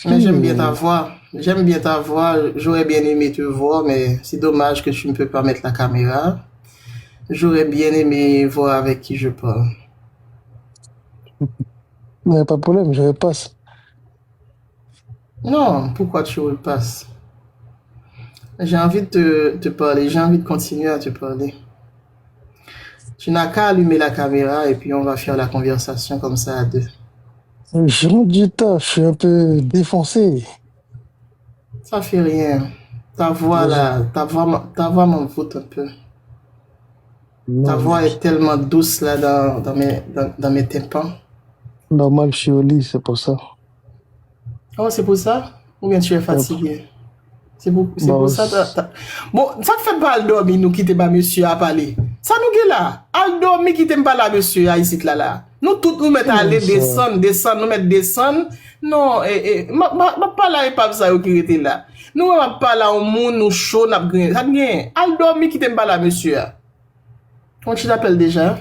Mais Si, j'aime bien ta voix. J'aime bien ta voix. J'aurais bien aimé te voir, mais c'est dommage que tu ne peux pas mettre la caméra. J'aurais bien aimé voir avec qui je parle. il n'y a pas de problème, je repasse. Non, pourquoi tu repasses? J'ai envie de te parler. J'ai envie de continuer à te parler. Tu n'as qu'à allumer la caméra et puis on va faire la conversation comme ça à deux. Je rentre du taf, je suis un peu défoncé. Ça fait rien. Ta voix Là, là, ta voix m'envoûte un peu. Ta non, voix est tellement douce là dans mes tympans. normal, je suis au lit, c'est pour ça. Oh, c'est pour ça? Ou bien tu es Hop. fatigué? C'est pour Bon, ça. Bon, ça fait pas al dormi nous quitter pas monsieur à parler. Ça nous est là. Al dormi quitter pas là monsieur à ici là. Nous tous nous mettons à aller ça. descendre, nous mettre descendre. Non, ma pas là et pas ça qui était là. Nous va pas là au monde nous chaud n'a rien. Ça rien. Al dormi quitter pas là monsieur. Comment tu t'appelles déjà?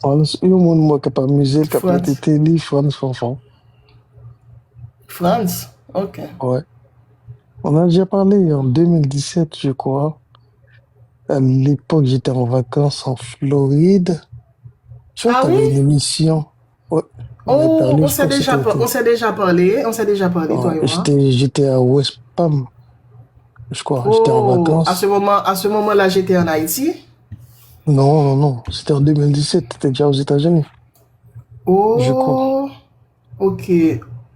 France, il y a un monde moi qui n'a pas musée, qui a prêté France. télé, France, Fanfan. France. OK. Ouais. On a déjà parlé en 2017, je crois. À l'époque, j'étais en vacances en Floride. Tu vois, Ah tu avais une oui? émission. Ouais. On avait Oh, parlé, je crois que c'était on autour. s'est déjà parlé. On s'est déjà parlé, Ouais, toi et moi. j'étais à West Palm, je crois. J'étais en Oh, vacances. à ce moment-là, j'étais en Haïti. Non, non, non. C'était en 2017. T'étais déjà aux États-Unis, je crois. Oh, ok.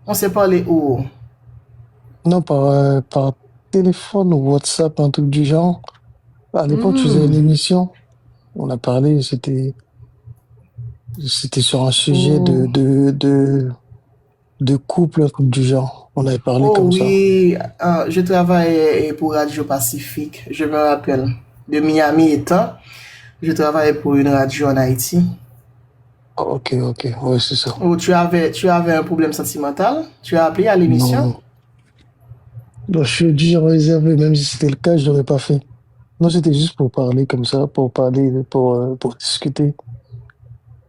On s'est parlé où? Non, par téléphone ou WhatsApp, un truc du genre. À l'époque, tu faisais une Hmm. émission. On a parlé, c'était sur un sujet Oh, de couple, un truc du genre. On avait parlé oh comme ça. oui, je travaille pour Radio Pacifique. Je me rappelle. De Miami étant, je travaillais pour une radio en Haïti. Ah, ok, ok. Ouais, c'est ça. Oh, tu avais un problème sentimental? Tu as appelé à l'émission? Non. Non, je suis du genre réservé, même si c'était le cas, je l'aurais pas fait. Non, c'était juste pour parler comme ça, pour parler, pour discuter.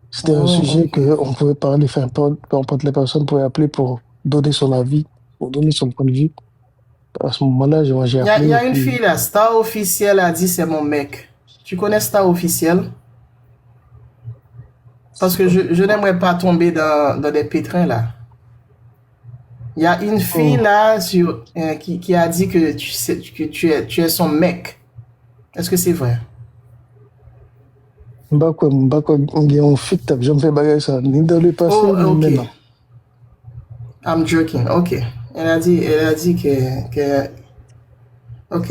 C'était un Oh, sujet ok. qu'on pouvait parler, enfin, peu importe les personnes pouvaient appeler pour donner son avis, pour donner son point de vue. À ce moment-là, moi, j'ai Il appelé y et a une puis, fille là, Star Officiel a dit c'est mon mec. Tu connais Star Officiel? Parce que je n'aimerais pas tomber dans des pétrins là. Il y a une fille oh, là qui a dit que tu es son mec. Est-ce que c'est vrai? on dit, on fit, t'as jamais fait bagarre ça, ni dans le passé, Oh, ni ok. maintenant. I'm joking. Ok. Elle a dit ok.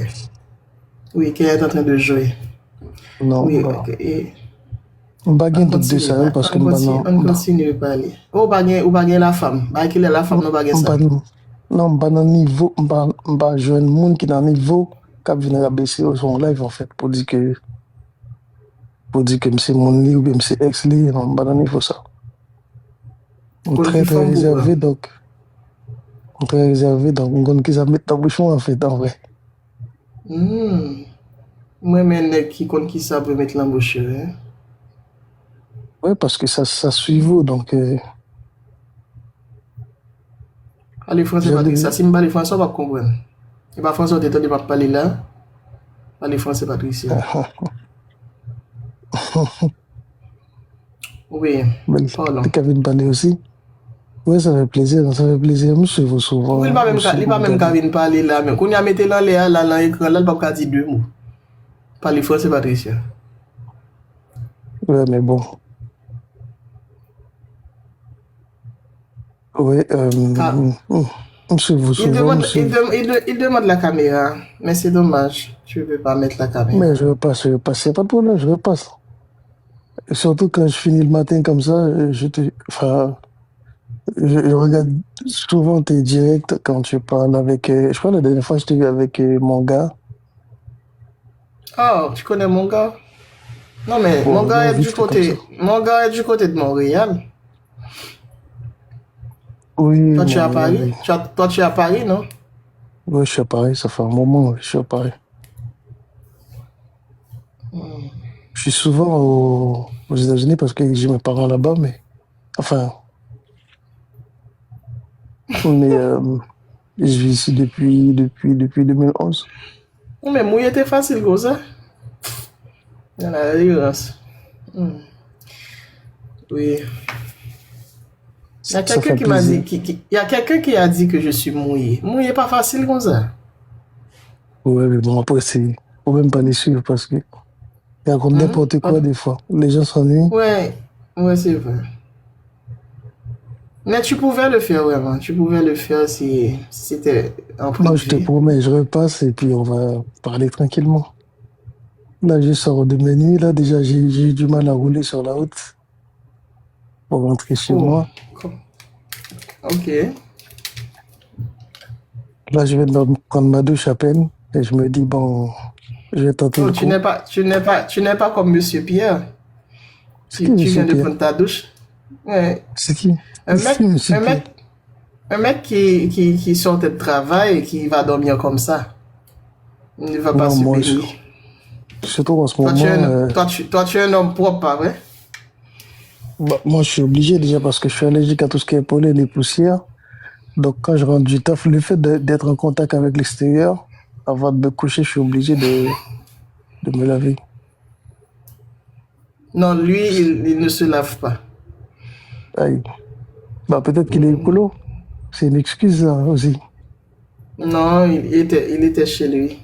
Oui, qu'elle est en train de jouer. Non, Oui, bon. ok. Et On baguette d'autres de ça, parce que, bah, non, on bah, continue de parler. Oh, ou baguette la femme. Bah, qu'il est la femme, nous baguette ça. bah, non, bah, dans le niveau, bah, je un monde qui est dans le niveau, qui vient rabaisser son live, en fait, pour dire que c'est mon lit ou bien c'est ex-lit, non, bah, dans le niveau ça. On est Pour très, qui très femme pourquoi? réservé, donc, on est très réservé, donc, on compte qu'ils mettre dans le bouchon, en fait, en vrai. Hmm. Moi, mais qui compte qui ça pour mettre l'embauche, hein? Ouais, parce que ça suit vous, donc, Allez, français, Patricia. j'allais, Si je parle français, on va comprendre. Et pas français, on t'entend pas parler là. Allez, français, Patricia. Oui, mais, pardon. t'es qu'à venir parler aussi. Ouais, ça fait plaisir, monsieur, vous Oui, souvent, monsieur, il vous pas même regardez. venir parler là, mais quand il a mis là, là, l'écran, là, il pas dire deux mots. Parler français, Patricia. Ouais, mais bon. Ouais, Ah, monsieur, vous souvent, monsieur. il demande la caméra, mais c'est dommage. Tu ne veux pas mettre la Mais caméra. je repasse, y a pas de problème, je repasse. Et surtout quand je finis le matin comme ça, enfin, je regarde souvent tes directs quand tu parles avec, je crois la dernière fois je t'ai vu avec mon gars. Oh, tu connais mon gars? Non, mais Bon, non, vite fait comme ça. Mon gars est du côté de Montréal. Oui, Toi, tu es à Montréal, Paris? oui. Toi, tu es à Paris, non? Ouais, je suis à Paris, ça fait un moment, ouais, je suis à Paris. Je suis souvent aux États-Unis parce que j'ai mes parents là-bas, mais enfin, Mais je vis ici depuis 2011. Mais mouiller était facile comme ça. Il y a la différence. Oui. Il y a Ça quelqu'un fait qui m'a dit, plaisir. il y a quelqu'un qui a dit que je suis mouillé. Mouillé pas facile comme ça. Ouais, mais bon, après, faut même pas les suivre parce que il y a comme n'importe quoi des fois. Les gens s'ennuient. Ouais, ouais, c'est vrai. Mais tu pouvais le faire vraiment. Tu pouvais le faire si c'était en Moi, je te privé. promets, je repasse et puis on va parler tranquillement. Là, je sors de mes nuits. Là, déjà, j'ai eu du mal à rouler sur la route pour rentrer chez Oh, moi. ok. Là, je viens de prendre ma douche à peine et je me dis, bon, je vais tenter Oh, le coup. tu n'es pas comme Monsieur Pierre. C'est qui, Tu monsieur viens de Pierre? prendre ta douche. Ouais. C'est qui? Un C'est mec, qui, monsieur un Pierre? mec, un mec qui sortait de travail et qui va dormir comme ça. Il ne va pas Non, se moi, baigner. surtout en ce moment, Toi, tu es un homme propre, pas vrai? bah, moi, je suis obligé déjà parce que je suis allergique à tout ce qui est pollen et poussière. Donc, quand je rentre du taf, le fait d'être en contact avec l'extérieur, avant de me coucher, je suis obligé de me laver. Non, lui, il ne se lave pas. Aïe. Bah, peut-être qu'il est écolo. C'est une excuse, ça, aussi. Non, il était chez lui.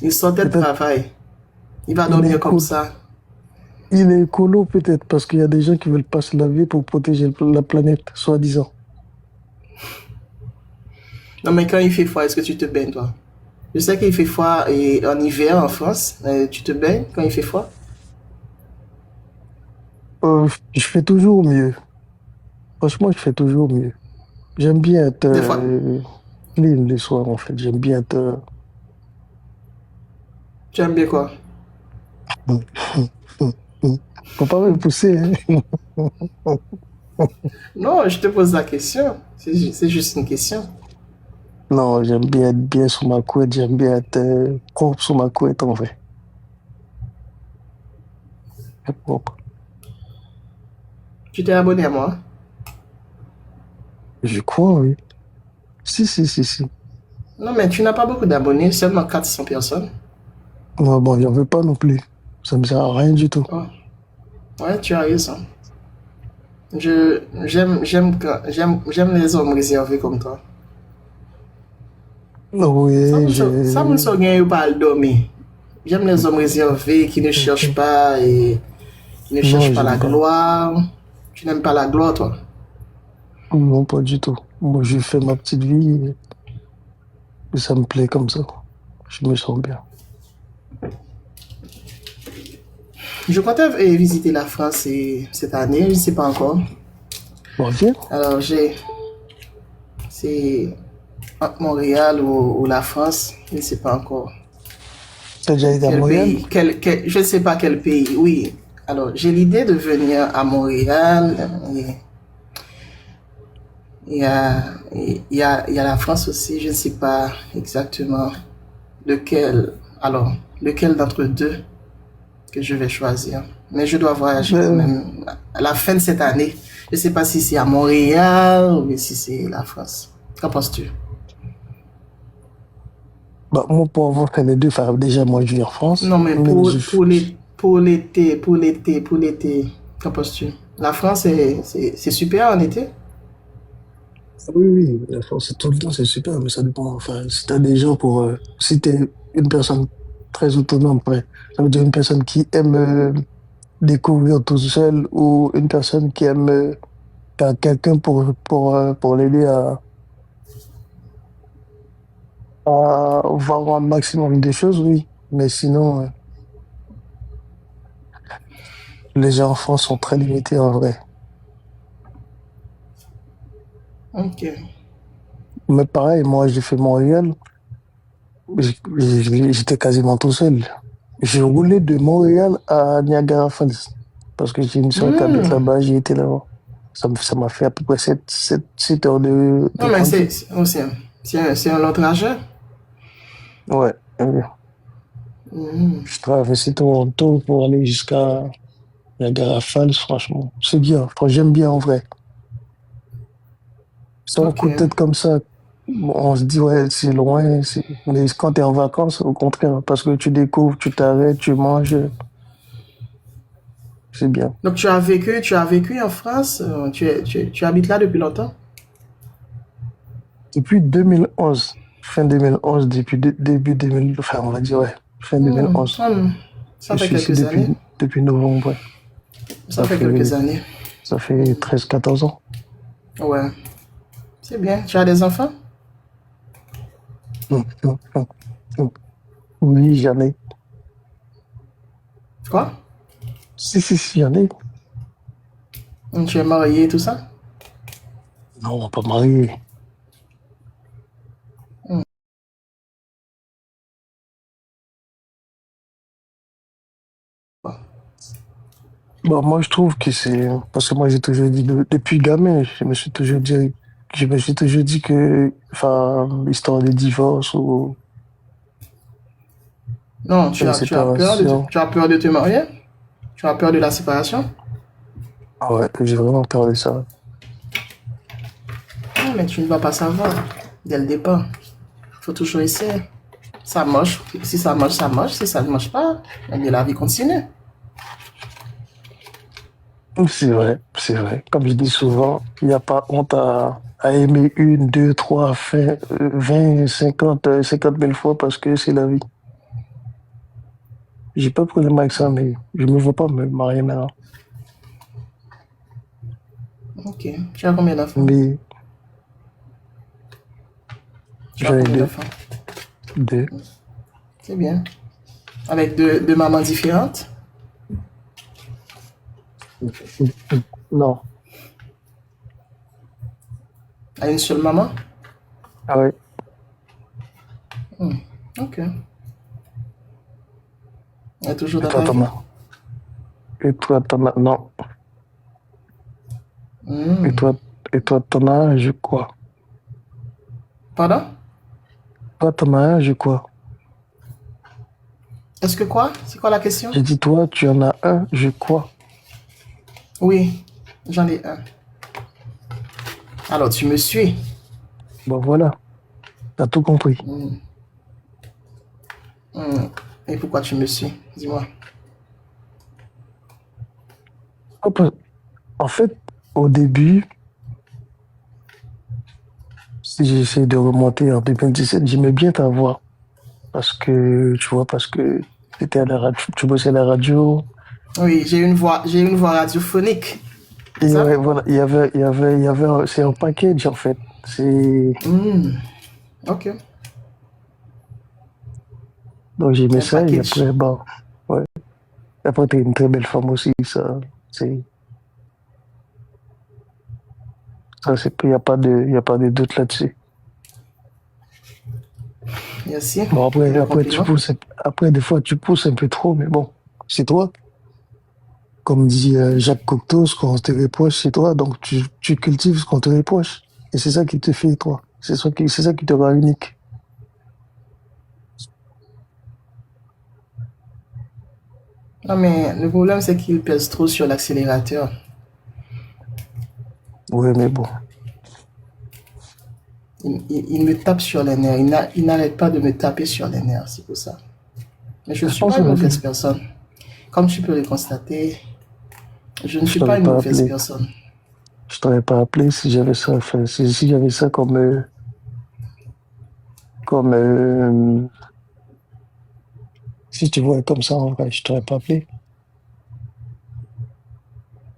Il sortait de Peut-être travail. Il va il est dormir comme écolo. ça. Il est écolo, peut-être, parce qu'il y a des gens qui veulent pas se laver pour protéger la planète, soi-disant. Non, mais quand il fait froid, est-ce que tu te baignes, toi? Je sais qu'il fait froid et en hiver en France. Tu te baignes quand il fait froid? Je fais toujours mieux. Franchement, je fais toujours mieux. J'aime bien être Des fois. clean les soirs, en fait. J'aime bien être... Tu aimes bien quoi? Faut pas me pousser, hein. Non, je te pose la question. C'est juste une question. Non, j'aime bien être bien sous ma couette. J'aime bien être propre sous ma couette, en vrai. Très propre. Tu t'es abonné à moi? Je crois, oui. Si, si, si, si. Non, mais tu n'as pas beaucoup d'abonnés, seulement 400 personnes. Non, bon, j'en veux pas non plus. Ça me sert à rien du tout. Oh, ouais, tu as raison. J'aime les hommes réservés comme toi. Oui, Ça me sort bien pas le dormir. J'aime les hommes réservés qui ne cherchent pas et qui ne Non, cherchent pas la j'aime pas. gloire. Tu n'aimes pas la gloire, toi? Non, pas du tout. Moi, je fais ma petite vie et ça me plaît comme ça. Je me sens bien. Je comptais visiter la France cette année, je ne sais pas encore. Bon, viens. Alors, c'est entre Montréal ou la France, je ne sais pas encore. T'as déjà été à Quel Montréal? pays, je ne sais pas quel pays, oui. Alors, j'ai l'idée de venir à Montréal. Il y a la France aussi, je ne sais pas exactement lequel, alors, lequel d'entre deux que je vais choisir. Mais je dois voyager quand Euh, même à la fin de cette année. Je ne sais pas si c'est à Montréal ou si c'est la France. Qu'en penses-tu? bah, moi, pour avoir fait les deux, enfin, déjà, moi, je vis en France, Non, mais mais pour l'été, qu'en penses-tu? La France, c'est super en été? oui, oui, la France, c'est tout le temps, c'est super, mais ça dépend. Enfin, si t'as des gens pour, si t'es une personne très autonome, ouais, ça veut dire une personne qui aime découvrir tout seul ou une personne qui aime quelqu'un pour l'aider à voir un maximum de choses, oui. Mais sinon, les gens en France sont très limités en vrai. Ok. Mais pareil, moi, j'ai fait Montréal, j'étais quasiment tout seul. J'ai roulé de Montréal à Niagara Falls parce que j'ai une soeur qui habite Hmm. là-bas, j'ai été là-bas. Ça m'a fait à peu près 7 heures de Non, mais conduite. c'est un long trajet. Ouais. Hmm. Je traversais Toronto pour aller jusqu'à Niagara Falls, franchement. C'est bien. J'aime bien en vrai. Sur un Ok. coup de tête comme ça, bon, on se dit, ouais, c'est loin. Mais quand tu es en vacances, au contraire, parce que tu découvres, tu t'arrêtes, tu manges, c'est bien. Donc tu as vécu en France, tu habites là depuis longtemps? Depuis 2011, fin 2011, début 2000, enfin, on va dire, ouais, fin Hmm, 2011. ça Je fait suis ici quelques années. depuis novembre, ouais. Ça Ça fait fait, quelques années. ça fait 13 14 ans. Ouais, c'est bien. Tu as des enfants? Hum, hum, hum, hum. Oui, j'en ai. Quoi? Si, j'en ai. Tu es marié et tout ça? Non, pas marié. Hmm. Bon, moi, je trouve que c'est, parce que moi, j'ai toujours dit, depuis gamin, je me suis toujours dit que, enfin, l'histoire des divorces ou Non, des séparations, tu as peur de te marier? Tu as peur de la séparation? ah ouais, j'ai vraiment peur de ça. Non, mais tu ne vas pas savoir dès le départ. Il faut toujours essayer. Ça marche. Si ça marche, ça marche. Si ça ne marche pas, eh bien, la vie continue. C'est vrai, c'est vrai. Comme je dis souvent, il n'y a pas honte à aimer une, deux, trois, 20, 50, 50 000 fois parce que c'est la vie. J'ai pas de problème avec ça, mais je me vois pas me marier maintenant. Ok. Tu as combien d'enfants? Mais Tu as j'en ai combien deux, d'enfants? deux. C'est bien. Avec deux mamans différentes? Non. À une seule maman? Ah ouais. Ok. Elle est toujours Et dans toi, ta vie? Et toi, non. Et Hmm. toi, et toi, t'en as un, je crois. Pardon? Toi, t'en as un, je crois. Est-ce que quoi? C'est quoi la question? J'ai dit, toi, tu en as un, je crois. Oui, j'en ai un. Alors, tu me suis. Bon, voilà. T'as tout compris. Hmm. Et pourquoi tu me suis? Dis-moi. Hop, en fait, au début, si j'essaie de remonter en 2017, j'aimais bien ta voix. Parce que, tu vois, parce que t'étais à la radio, tu bossais à la radio. Oui, j'ai une voix radiophonique. C'est Et ça? ouais, voilà, c'est un package, en fait. C'est, Hmm. Ok. donc j'aimais Un ça, et package. après, bon, ouais. Après, t'es une très belle femme aussi, c'est, il y a pas de doute là-dessus. Merci Bon, pour le après, compliment. après, des fois, tu pousses un peu trop, mais bon, c'est toi. Comme dit Jacques Cocteau, ce qu'on te reproche, c'est toi. Donc, tu cultives ce qu'on te reproche. Et c'est ça qui te fait, toi. C'est ça qui te rend unique. Non, mais le problème, c'est qu'il pèse trop sur l'accélérateur. Oui, mais bon. Il me tape sur les nerfs. Il n'arrête pas de me taper sur les nerfs, c'est pour ça. Mais je ne Je suis pense pas que une mauvaise personne. Comme tu peux le constater, je ne je suis pas t'aurais une pas mauvaise appelé. personne. Je t'aurais pas appelé si j'avais ça, enfin, si j'avais ça comme, si tu vois comme ça, en vrai, je t'aurais pas appelé.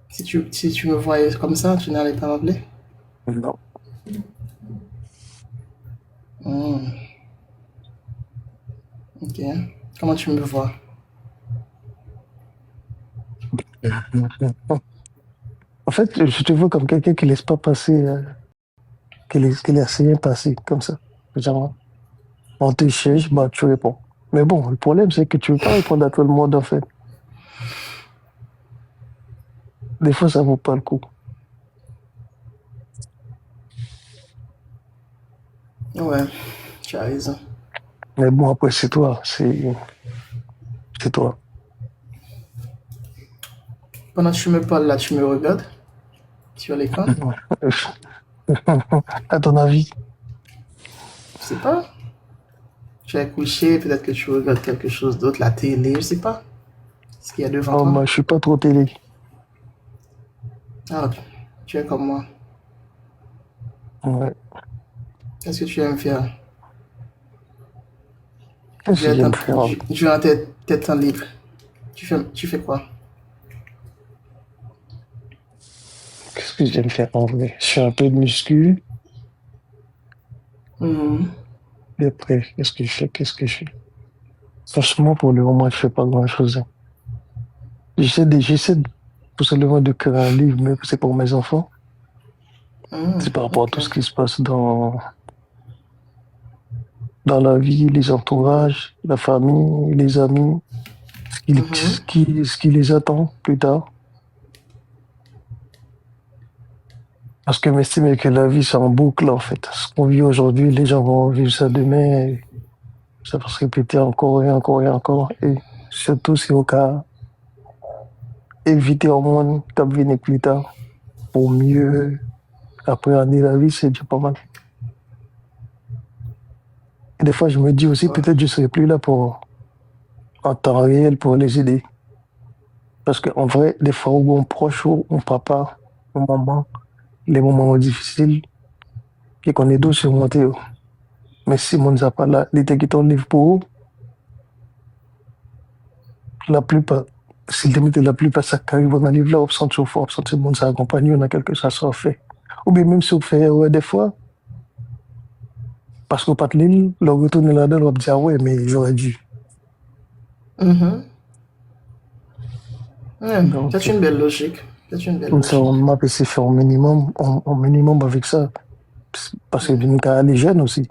Si tu me voyais comme ça, tu n'allais pas m'appeler. Non. Hmm, ok. Comment tu me vois? En fait, je te vois comme quelqu'un qui laisse pas passer, qui laisse rien passer, comme ça. Genre, on te cherche, bah, tu réponds. Mais bon, le problème, c'est que tu veux pas répondre à tout le monde, en fait. Des fois, ça vaut pas le coup. Ouais, tu as raison. Mais bon, après, c'est toi. Pendant que tu me parles là, tu me regardes sur l'écran. À ton avis? Je sais pas. Tu es couché, peut-être que tu regardes quelque chose d'autre, la télé, je sais pas. Ce qu'il y a devant Oh, toi. moi, je suis pas trop télé. Ah, ok. Tu es comme moi. Ouais. Qu'est-ce que tu aimes faire Qu'est-ce que j'aime faire? durant tes temps libres? Tu fais quoi? Qu'est-ce que j'aime faire en vrai? Je fais un peu de muscu. Mhm. Et après, qu'est-ce que je fais? Qu'est-ce que je fais? Franchement, pour le moment, je fais pas grand-chose. J'essaie tout simplement de créer un livre, mais c'est pour mes enfants. Mhm. C'est par rapport à Ok. tout ce qui se passe dans la vie, les entourages, la famille, les amis, Mhm. ce qui les attend plus tard. Parce que m'estime que la vie, c'est en boucle, en fait. Ce qu'on vit aujourd'hui, les gens vont vivre ça demain, et ça va se répéter encore et encore et encore. Et surtout, c'est au cas éviter au moins de venir plus tard pour mieux appréhender la vie, c'est déjà pas mal. Et des fois, je me dis aussi, Ouais. peut-être je serai plus là en temps réel pour les aider. Parce qu'en vrai, des fois, où on proche, où on papa, ou maman, les moments difficiles, et qu'on est tous surmonter. Mais si on n'a pas là, l'été qui t'en livre pour eux, la plupart, s'il te met la plupart, ça arrive, on arrive là, on sent chauffe, on sent tout le monde s'accompagne, on a quelque chose à se fait. Ou bien même si on fait, ouais, des fois, parce qu'on pas de l'île, le retourner là-dedans, on va dire, ah ouais, mais j'aurais dû. Mhm. Ouais. C'est Donc, une belle logique. C'est une belle comme ça, on logique. m'a essayé de faire au minimum avec ça. Parce que d'une cas, les jeunes aussi.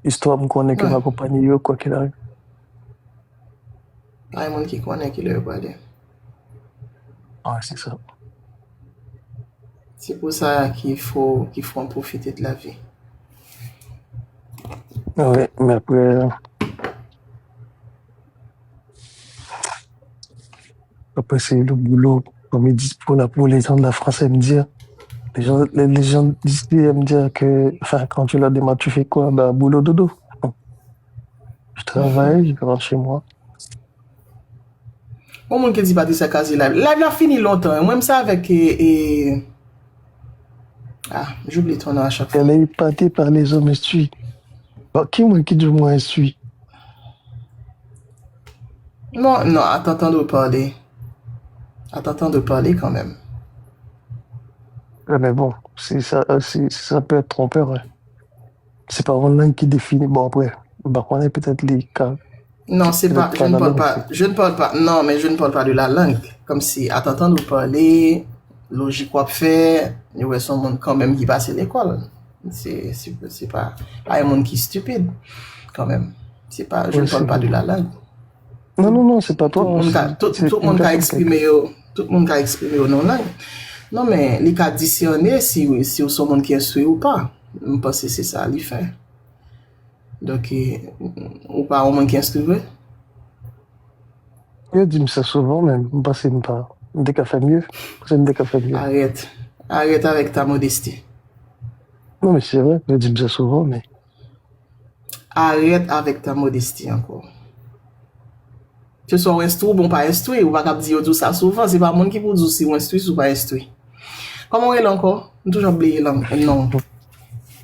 Histoire, me connaît que Ouais. ma compagnie, quoi qu'il arrive. Il y a des gens qui connaissent qui leur parler. Ouais, c'est ça. C'est pour ça qu'il faut en profiter de la vie. Ouais, mais après c'est le boulot. Comme ils disent pour les gens de la France, ils me disent, les gens d'ici aiment dire que, enfin, quand tu leur demandes, tu fais quoi? Bah, boulot, dodo. Je travaille, je rentre chez moi. Bon, moun qui dit pas de sa case live. Live la fini longtemps. Moi, ça avec ah, j'oublie ton nom à chaque fois. Elle est épatée par les hommes instruits. Bah, qui, moi, qui du moins instruit? Non, non, à t'entendre parler. À t'entendre parler quand même. Ouais, mais bon, ça peut être trompeur, hein. C'est pas une langue qui définit. Bon, après, bah, on est peut-être les cas, Non, c'est pas, peut-être pas la langue, c'est. non, mais je ne parle pas de la langue. Comme si, à t'entendre parler, logique quoi faire, il y aurait son monde quand même qui passe à l'école. C'est pas un monde qui est stupide, quand même. C'est pas, je Ouais, ne c'est parle pas vrai. de la langue. Non, Tout, non, non, c'est pas toi, hein, c'est tout le une monde a personne quelqu'un. exprimé, tout le monde a exprimé non langue. Non, mais les cas discerner si vous sont monde qui est instruit ou pas. Je pense que c'est ça, l'y fait. Donc, ou pas au monde qui est instruit. Je dis ça souvent, mais bah, c'est pas. Dès qu'elle fait mieux, c'est dès qu'elle fait mieux. Arrête. Arrête avec ta modestie. Non, mais c'est vrai, je dis ça souvent, mais Arrête avec ta modestie encore. Que soit instruit ou bon pas instruit, ou pas cap dire tout ça souvent, c'est pas monde qui peut dire si ou instruit ou pas instruit. Comment est encore? Toujours oublié là. Non.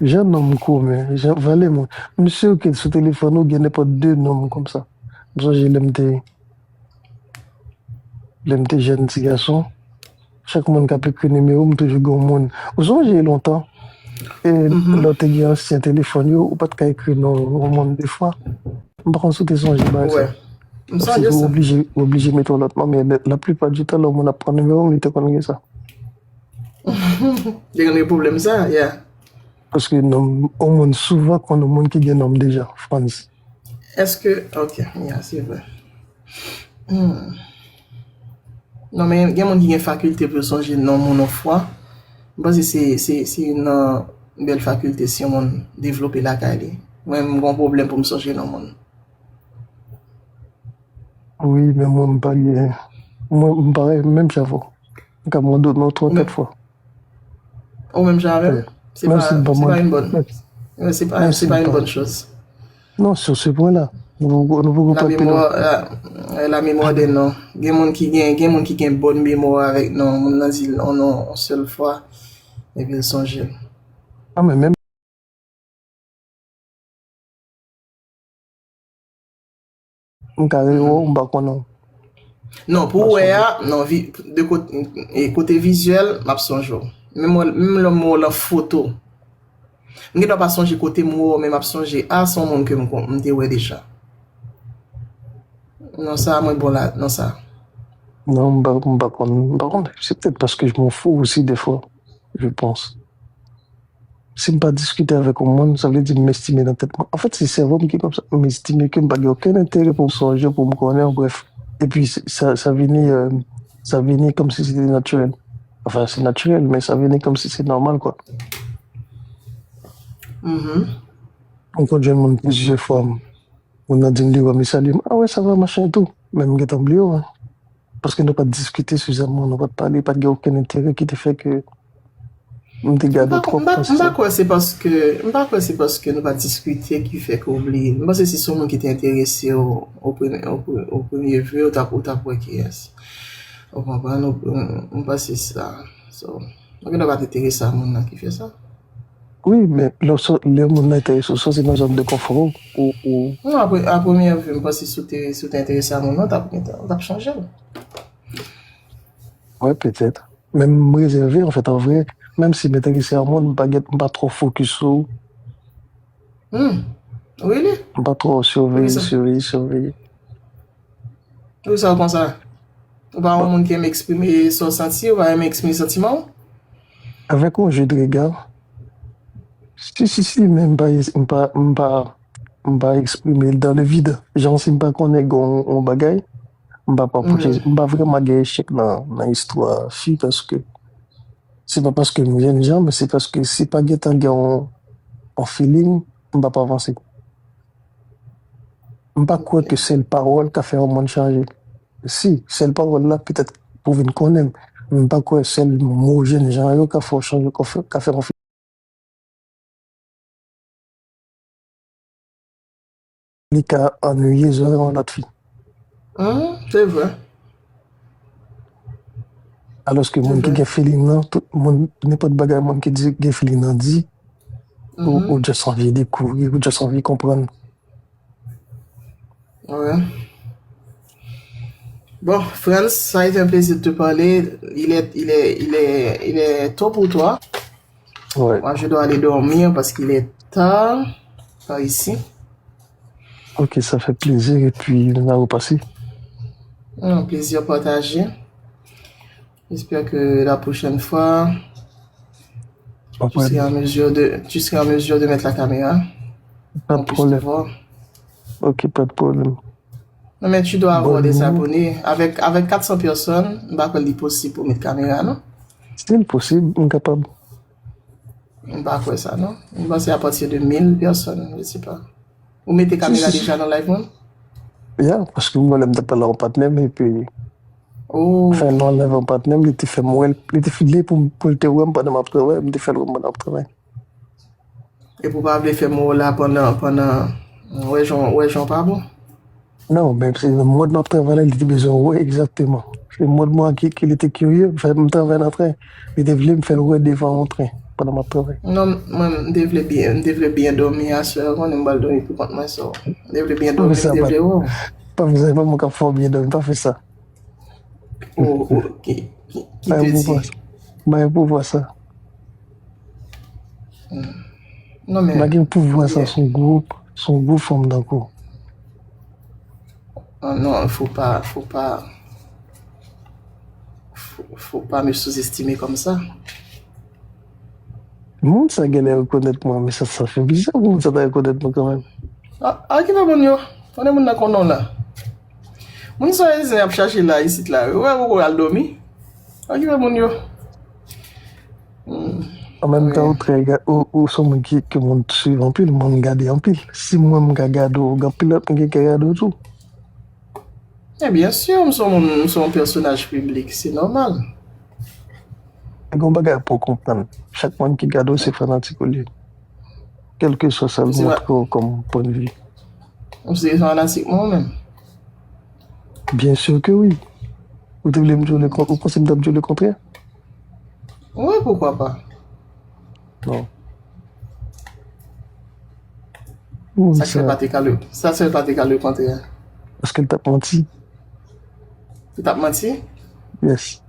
j'ai un nom court, mais j'ai valé, moi. Monsieur, qui sur téléphone, il n'y a pas deux noms comme ça. Moi, j'ai l'MT jeune petit garçon. Chaque monde qui a pris le numéro, je toujours go monde. Vous j'ai longtemps. Et l'autre qui a ancien téléphone, ou pas de cas écrit non au monde des fois. Par contre, c'était son j'ai Ouais. ça. Je me Parce sens qu'il de faut ça. obligé de mettre l'autre nom, mais la plupart du temps, là, on apprend le numéro, on était connaît ça. Il y a des problèmes ça, yeah. Parce que au monde, souvent, quand le monde qui gagne nom déjà, France. Est-ce que. Ok, yeah, c'est vrai. Non, mais il y a des gens qui ont une faculté pour changer non mon foi. Parce que c'est une belle faculté si on développe la qualité. Moi, j'ai un problème pour me changer non monde. Oui, mais moi, moi, pareil, même j'avoue. Comme moi, d'autres, trois, Mais, quatre fois. Ou même jamais. Ouais. Même si pas C'est moi, pas une bonne. même même C'est si pas une pas. bonne chose. Non, sur ce point-là, nous ne pouvons La pas tenir. mémoire, la mémoire des noms. Il y a des gens qui ont une bonne mémoire avec nous. On a dit non une seule fois. Et puis ils sont jeunes. Ah, mais même un carré, on va qu'on Non, va pour ouais, changer. non, de côté, et côté visuel, m'a songe. Même le mot, la photo. Je ne pas songer côté mot, mais m'a songe à son monde que je ouais déjà. Non, ça, moi, bon là, non, ça. Non, par contre, c'est peut-être parce que je m'en fous aussi des fois, je pense. Si je ne pas discuter avec un monde, ça veut dire m'estimer dans la tête. En fait, c'est le cerveau qui est comme ça, m'estimer que je n'ai aucun intérêt pour me songer, pour me connaître, bref. Et puis, ça venait comme si c'était naturel. Enfin, c'est naturel, mais ça venait comme si c'était normal, quoi. Mhm. Donc, quand je demande plusieurs fois, on a dit, ouais, mais salut, ah ouais, ça va, machin et tout. Même que t'as oublié, ouais. Parce qu'on n'a pas discuté suffisamment, on n'a pas parlé, pas de aucun intérêt qui te fait que on te garde trop, c'est ça. M'pa c'est parce que nous pas discuter qui fait qu'on oublie. M'pa c'est son monde qui t'est intéressé au premier vue, ou t'as pour qui est. On comprend, m'pa c'est ça. So, on ne pas t'intéresser à monde qui fait ça. Oui, mais le monde est intéressé, ça, c'est dans une zone de confort ou, Non, à première vue, m'pa c'est sous t'es intéressé à monde, t'as changé. ouais, peut-être. Même réservé, en fait, en vrai, même si m'intéressé à moi, pas trop focus sur, Really? pas trop Oui, surveiller, ça. surveiller. Oui, ça comme ça. Ou pas un Bah, monde qui aime exprimer son senti, ou pas aime exprimer sentiment. avec un jeu de regard, si, même pas exprimer dans le vide. Genre, si pas qu'on est un bagage, pas Mhm. pas vraiment gagner échec dans l'histoire, si, parce que, c'est pas parce que nous jeunes gens, mais c'est parce que si pas gagner en feeling, pas avancer. Pas quoi que c'est le parole qui a fait un monde changer. Si, c'est le parole là, peut-être pour une connaître, mais pas quoi c'est le mot jeune gens qui a fait changer, qui a fait un feeling qui a ennuyé les oreilles en notre fille. C'est vrai. Alors que C'est monde qui vrai. a feeling là, tout monde, n'importe bagage, monde qui dit qu'il a feeling là, dit, ou Mhm. juste envie de découvrir, ou juste envie de comprendre. Ouais. Bon, Franz, ça a été un plaisir de te parler. Il est tôt pour toi. Ouais. Moi, je dois aller dormir parce qu'il est tard par ici. Ok, ça fait plaisir, et puis on a repassé. Un plaisir partagé. J'espère que la prochaine fois, Après, tu seras en mesure de mettre la caméra, pas de qu'on puisse te problème. voir. Ok, pas de problème. Non, mais tu dois avoir Bonne des nuit. abonnés. Avec 400 personnes, bah, c'est possible pour mettre caméra, non? C'est possible, incapable. Bah, quoi ça, non? Bah, c'est à partir de 1000 personnes, je sais pas. Vous mettez Si, caméra si, si. déjà dans live, non? Yeah, parce que moi, j'aime pas leur partenaire, et puis, enfin, Oh, non, on avait un partenaire, il était fait moi, il était filé pour le terrain pendant ma travail, il était fait le pendant ma travail. et pour pas faire moi là pendant, ouais, j'en pas bon. Non, mais c'est le mode de notre travail, il était besoin, ouais, exactement. C'est le mode moi qui était curieux, enfin, mon travail dans le train, il était venu me faire ouais devant mon train pendant ma travail. Non, moi, je devrais bien dormir à ce heure, on aime pas dormir pour contre moi, ça. Je devrais bien Pas fait dormir, je ça, devrais, oh, pas vous avez pas mon café bien dormi, pas fait ça. qui Pas te pour voir dit? ça. Pas pour voir ça. Non, Pas mais, pour voir ça, yeah. son groupe forme d'un coup. Non, faut pas me sous-estimer comme ça. Le monde, ça galère à reconnaître moi, mais ça fait bizarre, le monde, ça doit reconnaître moi quand même. Qui va bon yo? On est mon nan konon là. Moun sa e zin ap chache la ici là. Ouais, vous al dormi. Qui va bon yo? En même temps, Ouais. ou son monde qui monde suivre en pile, monde garder en pile. Si moi, je regarde, ou regarde pilote, je regarde tout. Bien sûr, nous sommes un personnage public, c'est normal. gon bagay pour comprendre. Chaque monde qui regarde, c'est fanatique au lieu. Quel que soit ça, le C'est montre pas, comme point de vue. c'est fanatique moi-même. Bien sûr que oui. Vous voulez me dire vous pensez me dire le contraire? Ouais, pourquoi pas. Non. Ou Ça fait ça, pas tes calés. Ça fait pas tes calés contraire. parce qu'elle t'a menti. Tu t'as menti? Yes.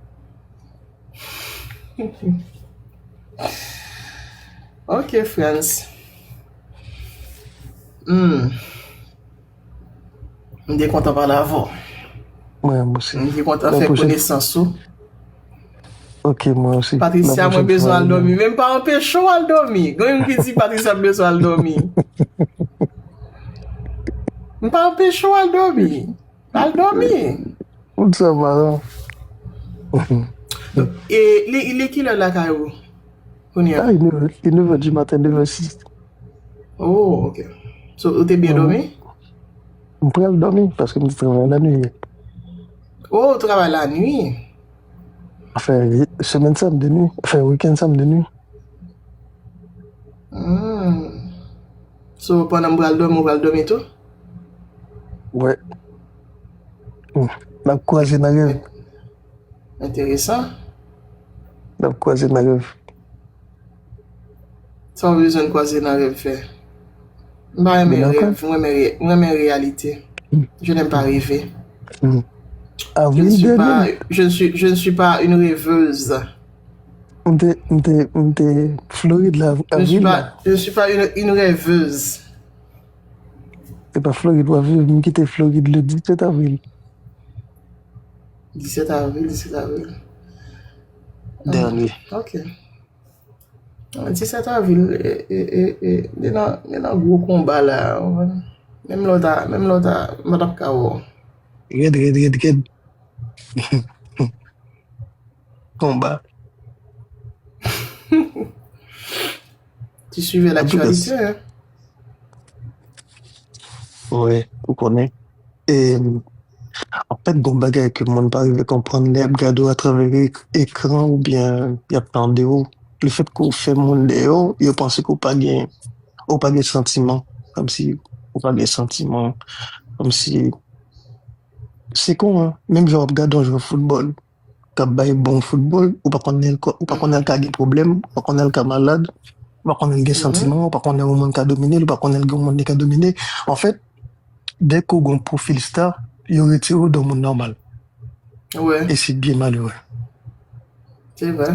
Ok, friends. Hmm. On est content par l'avant. Ouais, moi aussi. On est content de La faire prochaine. connaissance. Ok, moi aussi. La Patricia, moi prochaine fois, besoin de elle dormir. Même pas un pécho à dormir. Quand qui dit Patricia besoin de dormir. Même pas un pécho à dormir. À dormir. Où ça va, Et les qui là, Caillou? Ah, il est 9h du matin, 9h06. Oh, ok. So, t'es bien dormi? On pourrait le dormir parce que je travaille la nuit. Oh, tu travailles la nuit. Enfin, semaine samedi de nuit. Enfin, week-end samedi de nuit. So, pendant que on va dormir tout? Ouais. La croisée dans rêve. Intéressant. La croisée dans rêve. Sans besoin de croiser dans le rêve faire. Moi, Mais mes encore? rêves, moi, mes réalités. Je n'aime pas rêver. Avril dernier, Je ne suis pas une rêveuse. on était Floride là, avril là. Je ne suis pas une rêveuse. C'est pas Floride, avril, on quitté Floride le 17 avril. 17 avril, 17 avril. Dernier. Ok. 17 avril, il y a un gros combat là. Même l'autre, madame Kao. Red. Combat. Tu suivais l'actualité, hein? Ouais, vous connaissez. Et en fait, bon bagay que le monde pas arrivé à comprendre les gado à travers écran ou bien il y a plein de haut. Le fait qu'on fait monde dehors, il pense qu'on pas gain, ou pas de sentiment, comme si ou pas de sentiment, comme si c'est con hein. Même genre regarde jouer au football, quand bail bon football, ou pas connaître le problème, ou pas connaître le malade, ou pas connaître le sentiment, ou pas connaître le monde qui a dominé, ou pas connaître le monde qui a dominé. En fait, dès qu'on a un profil star, il retire dans le monde normal. Ouais, Et c'est bien malheureux. c'est vrai.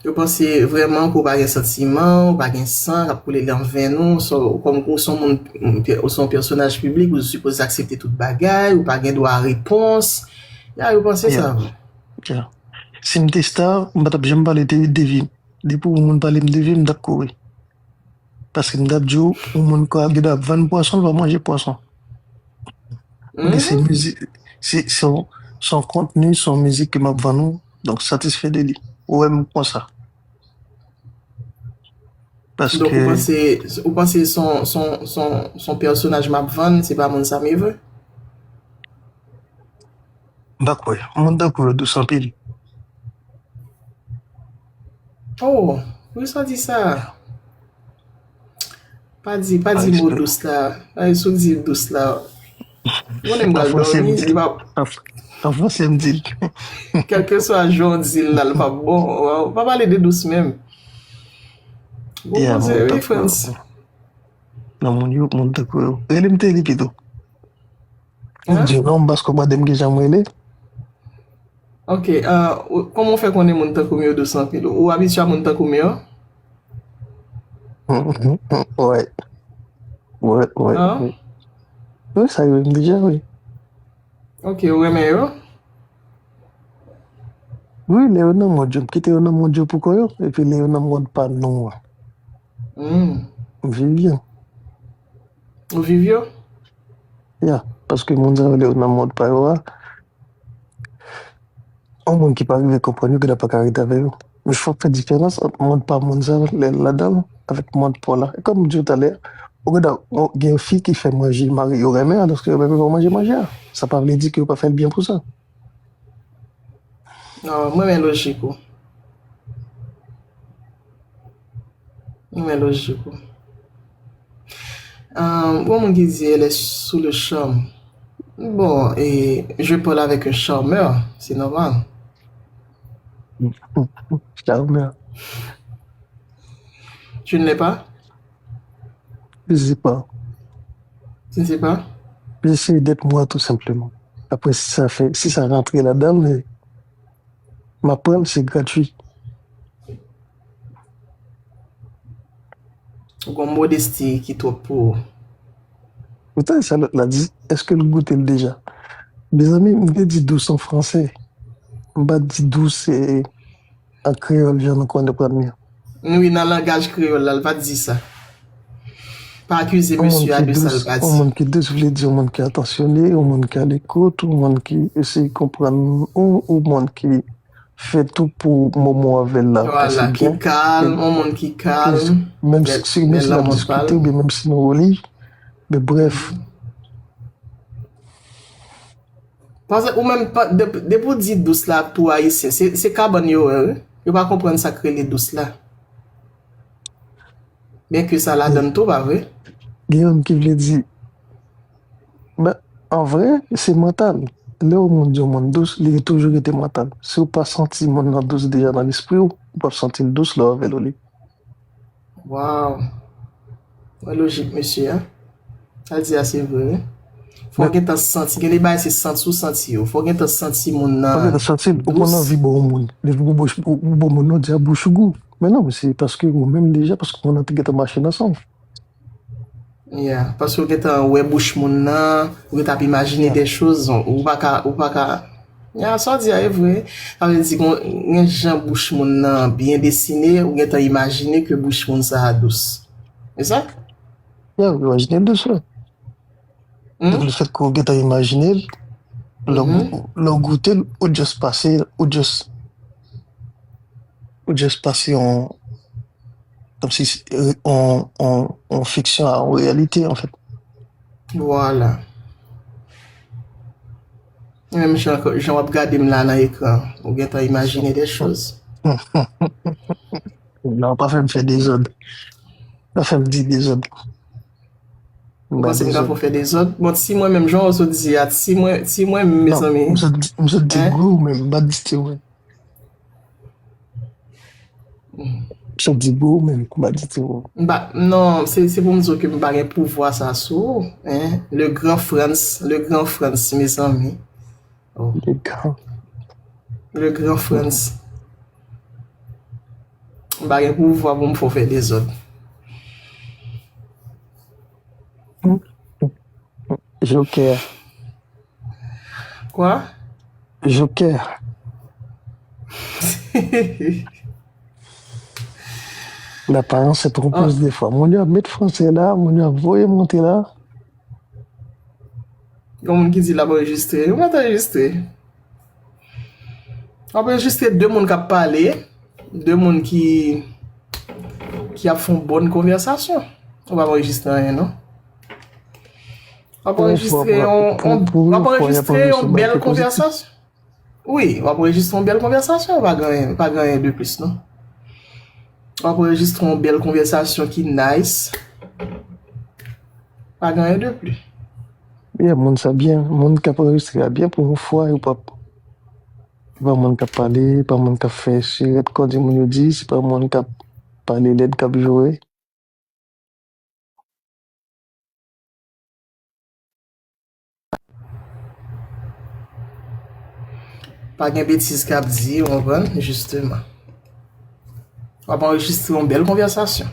Je pense vraiment qu'on pas de sentiment, pas de sang, qu'on les l'envers nous, comme son personnage public, vous supposez accepter toute bagaille, ou pas de droit à réponse. Je pense ça. Yeah. Si je suis star, je ne parle pas de vie. Depuis que je parle de vie, je vais courir. Parce que je dis, on a 20 poissons, on va manger poisson. Mais c'est musique, c'est son contenu, son musique qui m'a vendu, donc satisfait de lui. Ouais, moi ça. Parce Donc, que, vous pensez son personnage m'a vendu, c'est pas mon ça me veut? bah quoi, on d'accord 200 piles. Oh, oui, ça dit ça. Pas dit mot douce là. Pas sous dit douce là. On aime pas dormir, Parfois, c'est me dit. quel que soit jour dit là, le pas bon. On va parler de douce même. Bon, Yeah, c'est oui, France. Non, mon d'accord. Elle me dit plutôt. Hein? Je non, parce que moi, dem que j'aimerais. Ok, comment on fait qu'on est monté combien 200 kilos? Ou habitué à monter combien? Ouais, ouais. Hein? Oui, ça arrive déjà, oui. Ok, ouais, mais yo. Oui, Léona, mon job, quitter Léona, mon job pour quoi, et puis Léona, mon pas non. Vivien. Ou vivio? Yeah, parce que mon Dieu, Léona, mon pas ouais. Au moins qui pas arrivé à comprendre que n'a pas carré avec eux. Mais je fais la différence entre mon pas mon Dieu, là-dedans, avec mon pas là. Et comme je disais tout à l'heure, regarde, il y a une fille qui fait manger, Marie, il aurait aimé, alors que même pas manger. Ça ne veut pas dire qu'il ne pas faire le bien pour ça. Non, moi, mais logique. Mais logique. Bon, mon dit, elle est sous le charme. Bon, et je parle avec un charmeur, c'est normal. Charmeur. Tu ne l'es pas? Je sais pas. Tu ne sais pas? J'essaie d'être moi, tout simplement. Après, si ça rentre là-dedans, mais ma preuve, c'est gratuit. Ou une modestie qui est pour. Pourtant, ça l'a dit, est-ce que le goût est déjà? Mes amis me disent douce en français. M'a dit douce et en créole, j'en ai connais pas de mieux. Oui, dans le langage créole, elle va dire ça. Pas accuser Un monde monsieur qui à est de ça, elle douce, va un dire. monde qui est douce, veut dire un monde qui est attentionné, un monde qui a l'écoute, un monde qui essaie de comprendre, un monde qui fait tout pour moment avec la passer Voilà, qui bien. Et calme, un monde qui que- calme. même Les si on a langues discuté, parlent. ou bien même si nous relit, mais bref, Parce que, ou même, de pour dire douce là, pour haïtien, c'est carbone yo, hein. Yo pas comprendre ça que les douces là. Bien que ça la et donne tout, pas vrai? Guillaume qui voulait dire, ben, en vrai, c'est mental. Là, au monde du monde douce, il a toujours été mental. Si vous pas senti le monde douce déjà dans l'esprit, vous pas sentir le douce là avec le lit. Waouh. Ouais, logique, monsieur, hein. Ça dit assez vrai. Faut Mais, que tu senti, que les bails c'est senti ou senti. Faut que tu senti mon ok, t'as senti, au monde envie douce. bon monde. Les bon monde, on dit à bouche goût. Mais non, mais c'est parce que, ou même déjà, parce qu'on a tout marché ensemble. Yeah. Parce que tu as ouais bouche mon nan, ou tu as imaginer Yeah. des choses, ou pas qu'à. Yeah, ça dit est vrai. Ça veut dire qu'on un Jean bouche mon nan bien dessiné, ou tu as imaginé que bouche mon ça a douce. C'est ça? Yeah, imaginez de ça. Donc, Hmm? le fait qu'on a imaginé, Mhm. le goûter, ou juste passer comme si, en fiction, en réalité, en fait. Voilà. Même Jean regarde là dans l'écran, ou tu as imaginé des choses. Non, pas fait me faire des ordres. Pas fait me dire des ordres. Ou Bah, pense que des mwen pour ordres. faire des autres. Bon, si moi-même, j'en se dit, si moi, mes Non, amis, je me dis hein, go, mais pas dit ouais. Je me dis go, mais pas dit ouais. bah, non, c'est pour me dire que je n'ai pas de pouvoir ça sous, hein, le grand France, mes amis. Oh, Les gars. le grand France. Je n'ai pas de pouvoir pour me faire des autres. Joker. Quoi? Joker. L'apparence se Ah, propose des fois. Mon Dieu, mettre français là, mon Dieu, voyez monter là. comme on dit là, enregistré. On va t'enregistrer. On va enregistrer deux personnes qui parlent, deux personnes qui font bonne conversation. On va enregistrer rien, non? On va enregistrer, on va Pour une fois, il n'y a pas enregistrer de une sommet qui belle est positif. conversation. Oui, on va enregistrer une belle conversation, on va gagner, pas gagner de plus, non? On va enregistrer une belle conversation qui est nice, pas gagner de plus. Il y a monde ça bien, monde qui a pas réussi à bien pour une fois, ou pas. Pas monde qui a parlé, pas monde qui a fait chirette, quand dit mon dit, c'est pas monde qui a parlé d'aide, qui a joué. Pas gagner bêtise qu'a dit, on va, justement. On va enregistrer une belle conversation.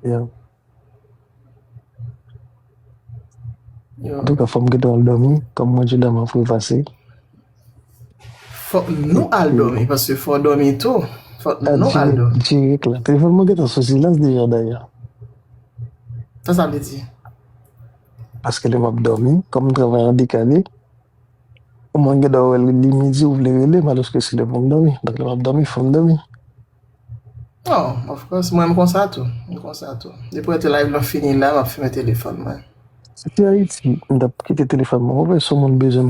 Yeah. Yo. En tout cas, faut me dans le dormir, comme moi, je dois m'en passer. Faut Et nous al dormir, puis, parce que faut dormir tout. Faut à nous al dormir. direct là. Téléphone, moi, est en silence déjà d'ailleurs. Ça veut dire. Parce que les m'a dormi, comme je travaille en décalé, au moins, je dois le midi ou le relais, mais lorsque c'est le bon dormir. Donc, le m'a dormi, il faut me dormir. Non, of course, moi, je comme ça tout. Comme ça tout. Depuis que live là fini là, je vais faire mon téléphone, moi. C'était Haïti, on a quitté le téléphone, on va sur mon besoin,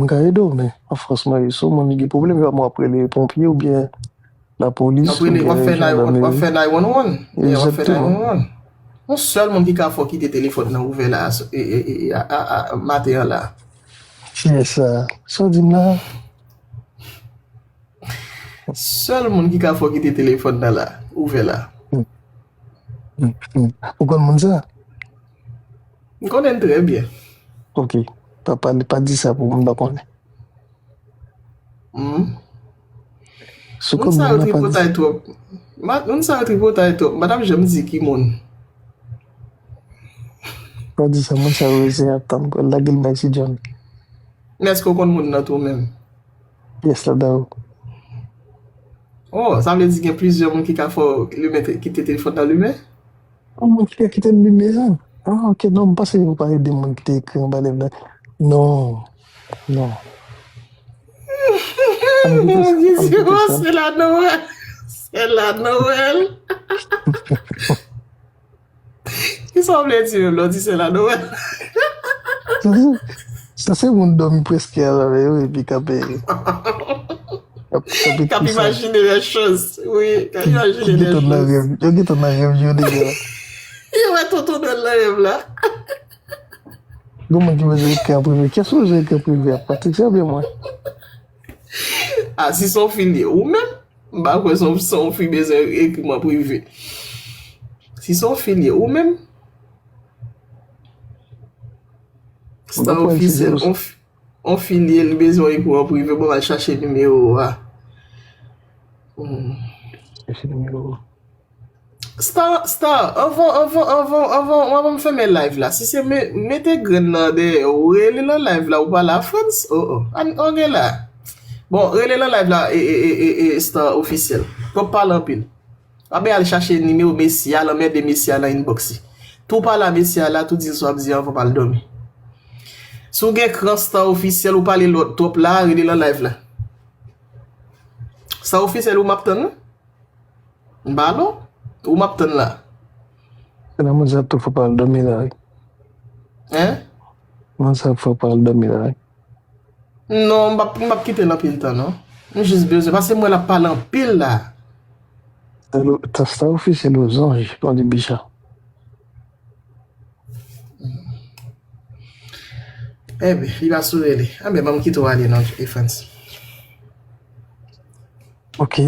mais en France, moi, sur mon problème, il va m'appeler les pompiers ou bien la police ou Après, bien la on gendarmerie. fait 911. Yeah, on fait Exactement. 911. On seul monde qui a fait quitter le téléphone dans ouvert là, matin là. C'est ça. Ça dit là. Seul monde qui a fait quitter le téléphone dans là, ouvert là. Pourquoi le monde ça? On connaît très bien. Ok. Papa n'a pas dit ça pour me connaître. Hmm. Ce On comme sa on yo n'a pas dit ça. tripotay trop. On sa yo tripotay trop. Madame j'aime di ki moun. Pas dit ça, moi ça c'est attendre. La gueule merci John. Mais est-ce qu'on kon moun nan tou même? Yes là-dedans. Oh, ça veut dire qu'il y a plusieurs moun qui ka fò quitter téléphone dans lui-même. Oh, mon qui a quitté le numéro. Ah, ok, non, pas si vous parlez de monde qui écrit en bas là. Non, non. Mon Dieu, Ça. c'est la Noël. C'est la Noël. Qui semble dire l'on dit c'est la Noël. Ça c'est mon dormi presque là, et puis capé. Cap imaginer les choses. Oui, cap imaginer les choses. Yo qui ton rêve, yo déjà. Il va tout tourner le rêve là. Comment tu veux dire qu'un privé? Qu'est-ce que j'ai qu'un privé? Patrick, c'est bien moi. Ah, si son filier ou même, bah quoi son filier besoin équipement privé. Si son filier ou même, c'est un officiel, on filier le besoin équipement privé, bon, on va chercher le numéro. C'est le numéro. Star, avant me faire mes live là. Si c'est mettez graine là de, ou relé la live là, ou pas la France, on est là. Bon, relé la live là, et Star officiel. Pour parler en pile. Ah ben, aller chercher le numéro Messia, la mettre des Messia là inbox. Tout parle à Messia là, tout dit soit bien, faut pas le dormir. Si vous avez un Star officiel ou parler l'autre top là, relé la live là. Star officiel ou m'attend? Ballon? Ou m'attend là? C'est la musique qu'il faut pas le dormir là. Hein? Non, ça faut pas le dormir là. Non, je ne vais pas quitter la pile temps, non? J'ai juste besoin, parce que moi, je parle en pile là. Ta star officiel aux anges, on dit Bicha. Eh bien, il va sourire. Ah, mais je vais quitter aller dans les fans. Ok.